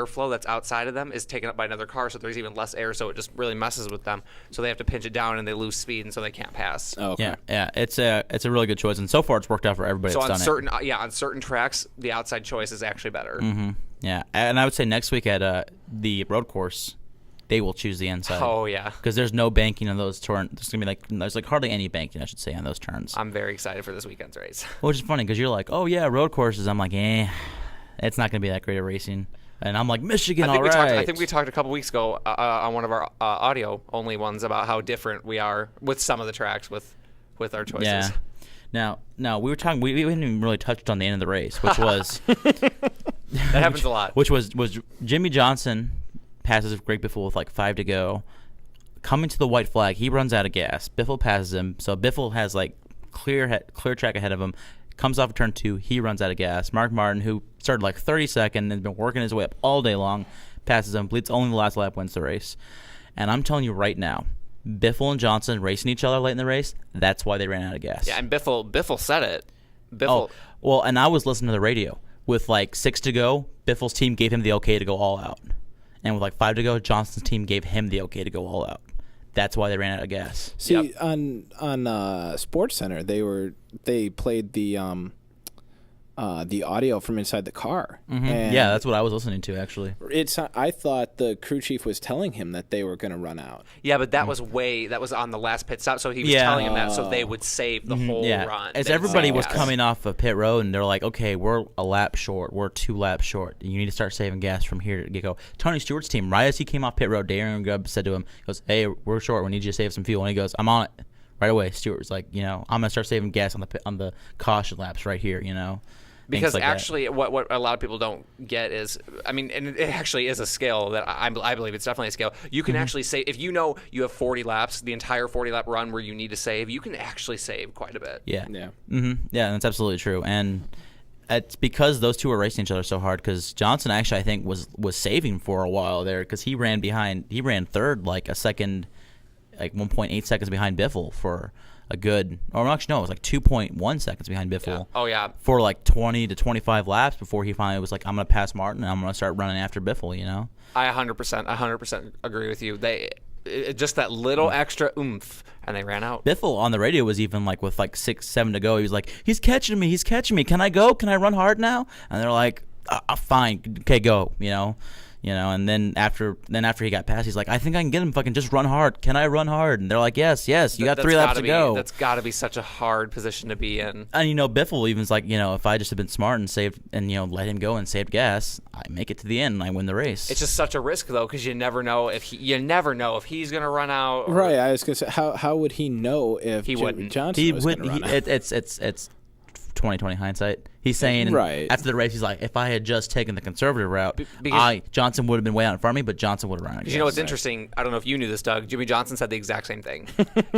airflow that's outside of them is taken up by another car, so there's even less air, so it just really messes with them. So they have to pinch it down and they lose speed, and so they can't pass. Oh, okay. Yeah, it's a really good choice, and so far it's worked out for everybody. So that's on done certain on certain tracks, the outside choice is actually better. Mm-hmm. Yeah, and I would say next week at the road course, they will choose the inside. Oh yeah, because there's no banking on those turns. There's like hardly any banking, I should say, on those turns. I'm very excited for this weekend's race. Which is funny because you're like, oh yeah, road courses. I'm like, it's not gonna be that great of racing. And I'm like, Michigan, all right. I think we talked a couple weeks ago on one of our audio-only ones about how different we are with some of the tracks with our choices. Yeah. Now we were talking. We hadn't even really touched on the end of the race, which was that happens a lot. Which was Jimmy Johnson passes Greg Biffle with like 5 to go. Coming to the white flag, he runs out of gas. Biffle passes him, so Biffle has like clear track ahead of him. Comes off of turn 2, he runs out of gas. Mark Martin, who started like 32nd and has been working his way up all day long, passes him, bleeds only the last lap, wins the race. And I'm telling you right now, Biffle and Johnson racing each other late in the race, that's why they ran out of gas. Yeah, and Biffle said it. Well, and I was listening to the radio. With like 6 to go, Biffle's team gave him the okay to go all out. And with like 5 to go, Johnson's team gave him the okay to go all out. That's why they ran out of gas. See, on Sports Center, they played the audio from inside the car. Mm-hmm. Yeah, that's what I was listening to actually. I thought the crew chief was telling him that they were going to run out. Yeah, but that was on the last pit stop, so he was telling him that so they would save the whole run. As everybody was coming off of pit road, and they're like, okay, we're a lap short, we're 2 laps short. You need to start saving gas from here to get go. Tony Stewart's team, right as he came off pit road, Darren Grubb said to him, he goes, hey, we're short, we need you to save some fuel. And he goes, I'm on it. Right away, Stewart was like, I'm going to start saving gas on the caution laps right here, Because actually, what a lot of people don't get is, and it actually is a skill that I believe it's definitely a skill. You can actually save, if you know you have 40 laps, the entire 40-lap run where you need to save, you can actually save quite a bit. Yeah. Yeah. Mm-hmm. Yeah, that's absolutely true. And it's because those two are racing each other so hard, because Johnson actually, I think, was saving for a while there, because he ran third like a second, like 1.8 seconds behind Biffle for a good, or actually no, it was like 2.1 seconds behind Biffle. Yeah. Oh yeah. For like 20 to 25 laps before he finally was like, I'm gonna pass Martin and I'm gonna start running after Biffle. I 100% agree with you. Just that little extra oomph, and they ran out. Biffle on the radio was even like with like 6, 7 to go. He was like, he's catching me. Can I go? Can I run hard now? And they're like, fine, okay, go. And then after he got past, he's like, I think I can get him if I can just run hard. Can I run hard? And they're like, yes, you got 3 laps to go. That's got to be such a hard position to be in. And Biffle even's like, if I just had been smart and saved and let him go and saved gas, I make it to the end and I win the race. It's just such a risk though, because you never know if he's gonna run out. Right. I was gonna say, how would he know if Johnson was gonna run out? It's 20/20 hindsight. He's saying after the race, he's like, if I had just taken the conservative route, Johnson would have been way out in front of me, but Johnson would have run out. Because what's interesting, I don't know if you knew this, Doug, Jimmy Johnson said the exact same thing.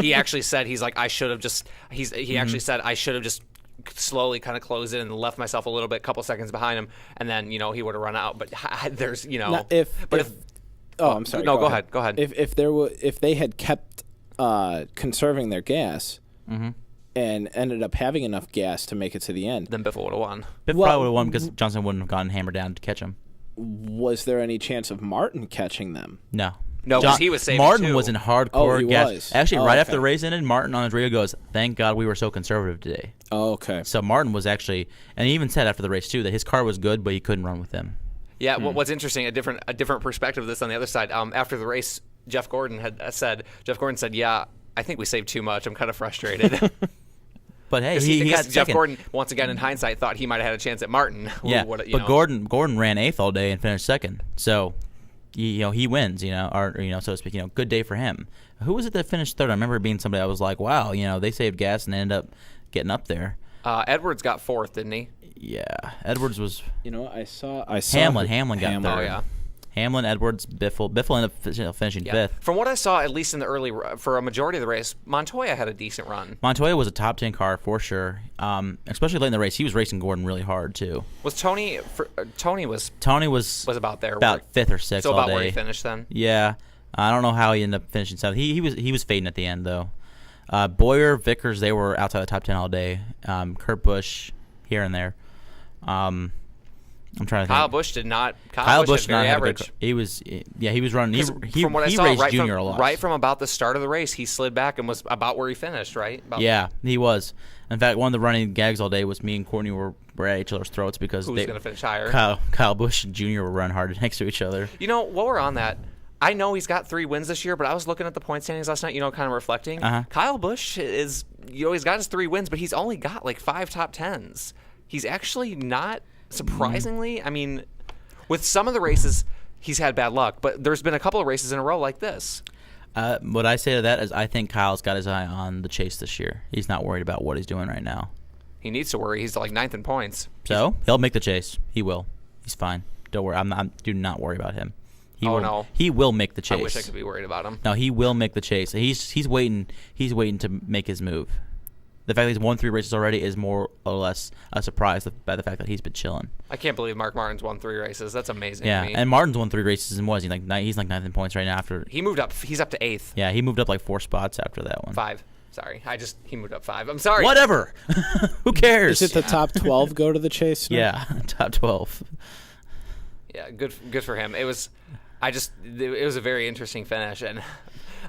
He actually said, he's like, actually said, I should have just slowly kind of closed in and left myself a little bit, couple seconds behind him, and then, he would have run out. But there's, Now, I'm sorry. No, go ahead. If they had kept conserving their gas, and ended up having enough gas to make it to the end, then Biffle would have won. Biffle probably would have won because Johnson wouldn't have gotten hammered down to catch him. Was there any chance of Martin catching them? No, because he was saving Martin too. Was in hardcore gas. Was. Actually, right after the race ended, Martin on his radio goes, "Thank God we were so conservative today." Oh, okay. So Martin was actually, and he even said after the race too that his car was good, but he couldn't run with them. Yeah. What's interesting, a different perspective of this on the other side. After the race, Jeff Gordon said, "Yeah, I think we saved too much. I'm kind of frustrated." But hey, he got Jeff Gordon, once again in hindsight, thought he might have had a chance at Martin. But Gordon ran 8th all day and finished 2nd. So, he wins. So to speak. Good day for him. Who was it that finished 3rd? I remember it being somebody I was like, wow, they saved gas and ended up getting up there. Edwards got 4th, didn't he? Yeah, Edwards was. I saw Hamlin got 3rd. Oh yeah. Hamlin, Edwards, Biffle ended up finishing 5th. From what I saw, at least in the for a majority of the race, Montoya had a decent run. Montoya was a top 10 car for sure, especially late in the race. He was racing Gordon really hard too. Was Tony? Tony was about there, about 5th or 6th. So all about day. Where he finished then. Yeah, I don't know how he ended up finishing 7th. He was fading at the end though. Boyer, Vickers, they were outside the top 10 all day. Kurt Busch here and there. I'm trying to Kyle think. Busch did not. Kyle Busch had did not very have average. a good. He was running. He from what I he saw, raced Junior a lot. right from about the start of the race, he slid back and was about where he finished. Right. Yeah, he was. In fact, one of the running gags all day was me and Courtney were at each other's throats because Who's going to finish higher? Kyle Busch and Junior were running hard next to each other. You know, while we're on that, I know he's got 3 wins this year, but I was looking at the point standings last night, kind of reflecting. Kyle Busch is, he's got his 3 wins, but he's only got like 5 top 10s. He's actually not, surprisingly, I mean, with some of the races, he's had bad luck, but there's been a couple of races in a row like this. What I say to that is I think Kyle's got his eye on the chase this year. He's not worried about what he's doing right now. He needs to worry. He's like 9th in points. So he'll make the chase. He will. He's fine. Don't worry. Do not worry about him. No. He will make the chase. I wish I could be worried about him. No, he will make the chase. He's waiting. He's waiting to make his move. The fact that he's won 3 races already is more or less a surprise by the fact that he's been chilling. I can't believe Mark Martin's won 3 races. That's amazing. Yeah, to me. and Martin's won 3 races and he's like 9th in points right now after. He moved up. He's up to 8th. Yeah, he moved up like 4 spots after that one. 5. Sorry, he moved up 5. I'm sorry. Whatever. Who cares? Is it the top 12 go to the chase? No? Yeah, top 12. Yeah, good for him. It was a very interesting finish, and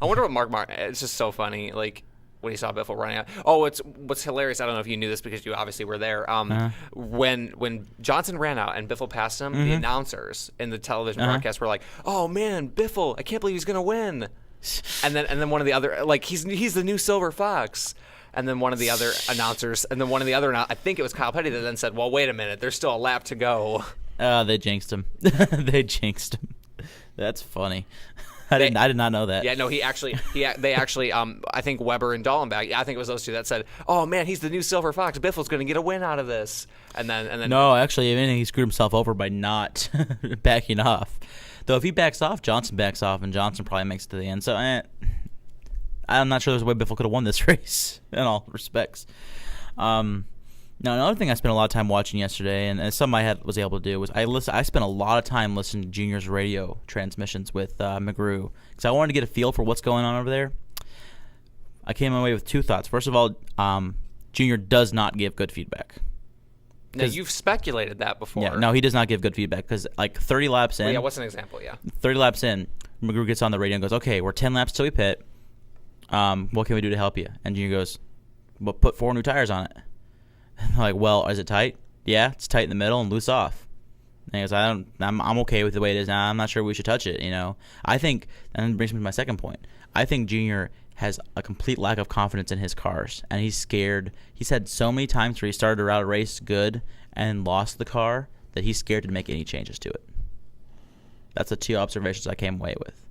I wonder what Mark Martin. It's just so funny, like when he saw Biffle running out. Oh, what's hilarious. I don't know if you knew this because you obviously were there. When Johnson ran out and Biffle passed him, the announcers in the television broadcast were like, "Oh man, Biffle! I can't believe he's gonna win." And then one of the other, like, he's the new Silver Fox. And then one of the other announcers, I think it was Kyle Petty, that then said, "Well, wait a minute, there's still a lap to go." They jinxed him. They jinxed him. That's funny. I did not know that. Yeah, no, they actually, I think Weber and Dallenbach, I think it was those two that said, "Oh man, he's the new Silver Fox. Biffle's going to get a win out of this." And then no, actually, I mean, he screwed himself over by not backing off. Though if he backs off, Johnson backs off, and Johnson probably makes it to the end. So I'm not sure there's a way Biffle could have won this race in all respects. Now, another thing I spent a lot of time watching yesterday, and something I was able to do, was I spent a lot of time listening to Junior's radio transmissions with McGrew because I wanted to get a feel for what's going on over there. I came away with 2 thoughts. First of all, Junior does not give good feedback. Now, you've speculated that before. Yeah, no, he does not give good feedback because like 30 laps in. Well, yeah, what's an example? Yeah. 30 laps in, McGrew gets on the radio and goes, "Okay, we're 10 laps till we pit. What can we do to help you?" And Junior goes, "Well, put 4 new tires on it." And they're like, "Well, is it tight?" "Yeah, it's tight in the middle and loose off." And he goes, I'm okay with the way it is now. I'm not sure we should touch it, I think, and that brings me to my second point. I think Junior has a complete lack of confidence in his cars, and he's scared. He's had so many times where he started out a race good and lost the car that he's scared to make any changes to it. That's the 2 observations I came away with.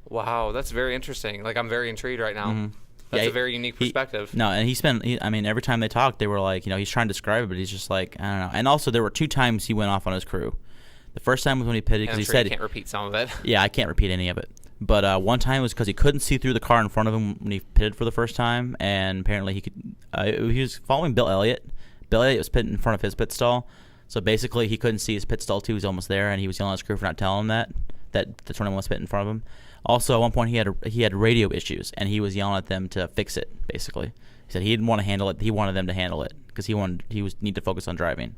Wow, that's very interesting. Like, I'm very intrigued right now. Mm-hmm. That's a very unique perspective. And every time they talked, they were like, he's trying to describe it, but he's just like, I don't know. And also, there were 2 times he went off on his crew. The first time was when he pitted because he said you can't repeat some of it. Yeah, I can't repeat any of it. But one time was because he couldn't see through the car in front of him when he pitted for the first time, and apparently he could. He was following Bill Elliott. Bill Elliott was pitting in front of his pit stall, so basically he couldn't see his pit stall too. He was almost there, and he was yelling at his crew for not telling him that the 21 was pitting in front of him. Also, at one point he had radio issues, and he was yelling at them to fix it. Basically, he said he didn't want to handle it. He wanted them to handle it because he need to focus on driving.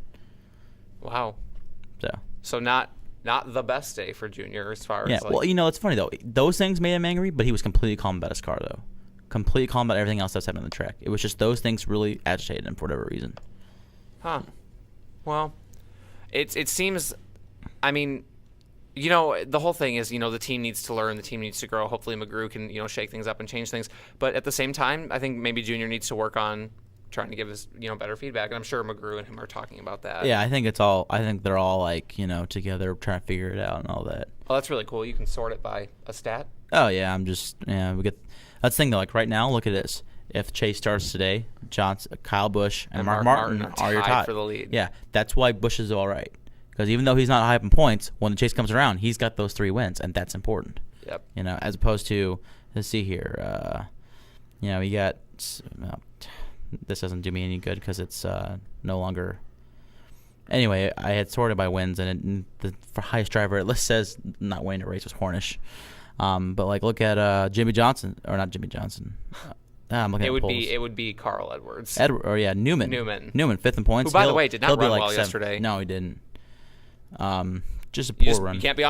Wow. So not the best day for Junior as far as. Yeah. Well, it's funny though. Those things made him angry, but he was completely calm about his car though. Completely calm about everything else that's happening on the track. It was just those things really agitated him for whatever reason. Huh. Well, it seems. I mean. The whole thing is, the team needs to learn, the team needs to grow. Hopefully McGrew can, shake things up and change things. But at the same time, I think maybe Junior needs to work on trying to give us, better feedback. And I'm sure McGrew and him are talking about that. Yeah, I think they're all like, together trying to figure it out and all that. Oh, that's really cool. You can sort it by a stat? Oh, yeah, that's the thing though. Like right now, look at this. If Chase starts today, Kyle Busch and Mark Martin are your tied for the lead. Yeah, that's why Busch is all right. Because even though he's not high up in points, when the chase comes around, he's got those 3 wins, and that's important. Yep. As opposed to, let's see here, you got, this doesn't do me any good because it's no longer. Anyway, I had sorted by wins, and the highest driver it list says not winning a race was Hornish. But like, look at Jimmy Johnson, or not Jimmy Johnson. I'm looking at polls. It would be Carl Edwards. Newman. Newman, 5th in points. Who, by the way, did not run like well 7th. yesterday. No, he didn't. Just a You, poor just, run. you can't be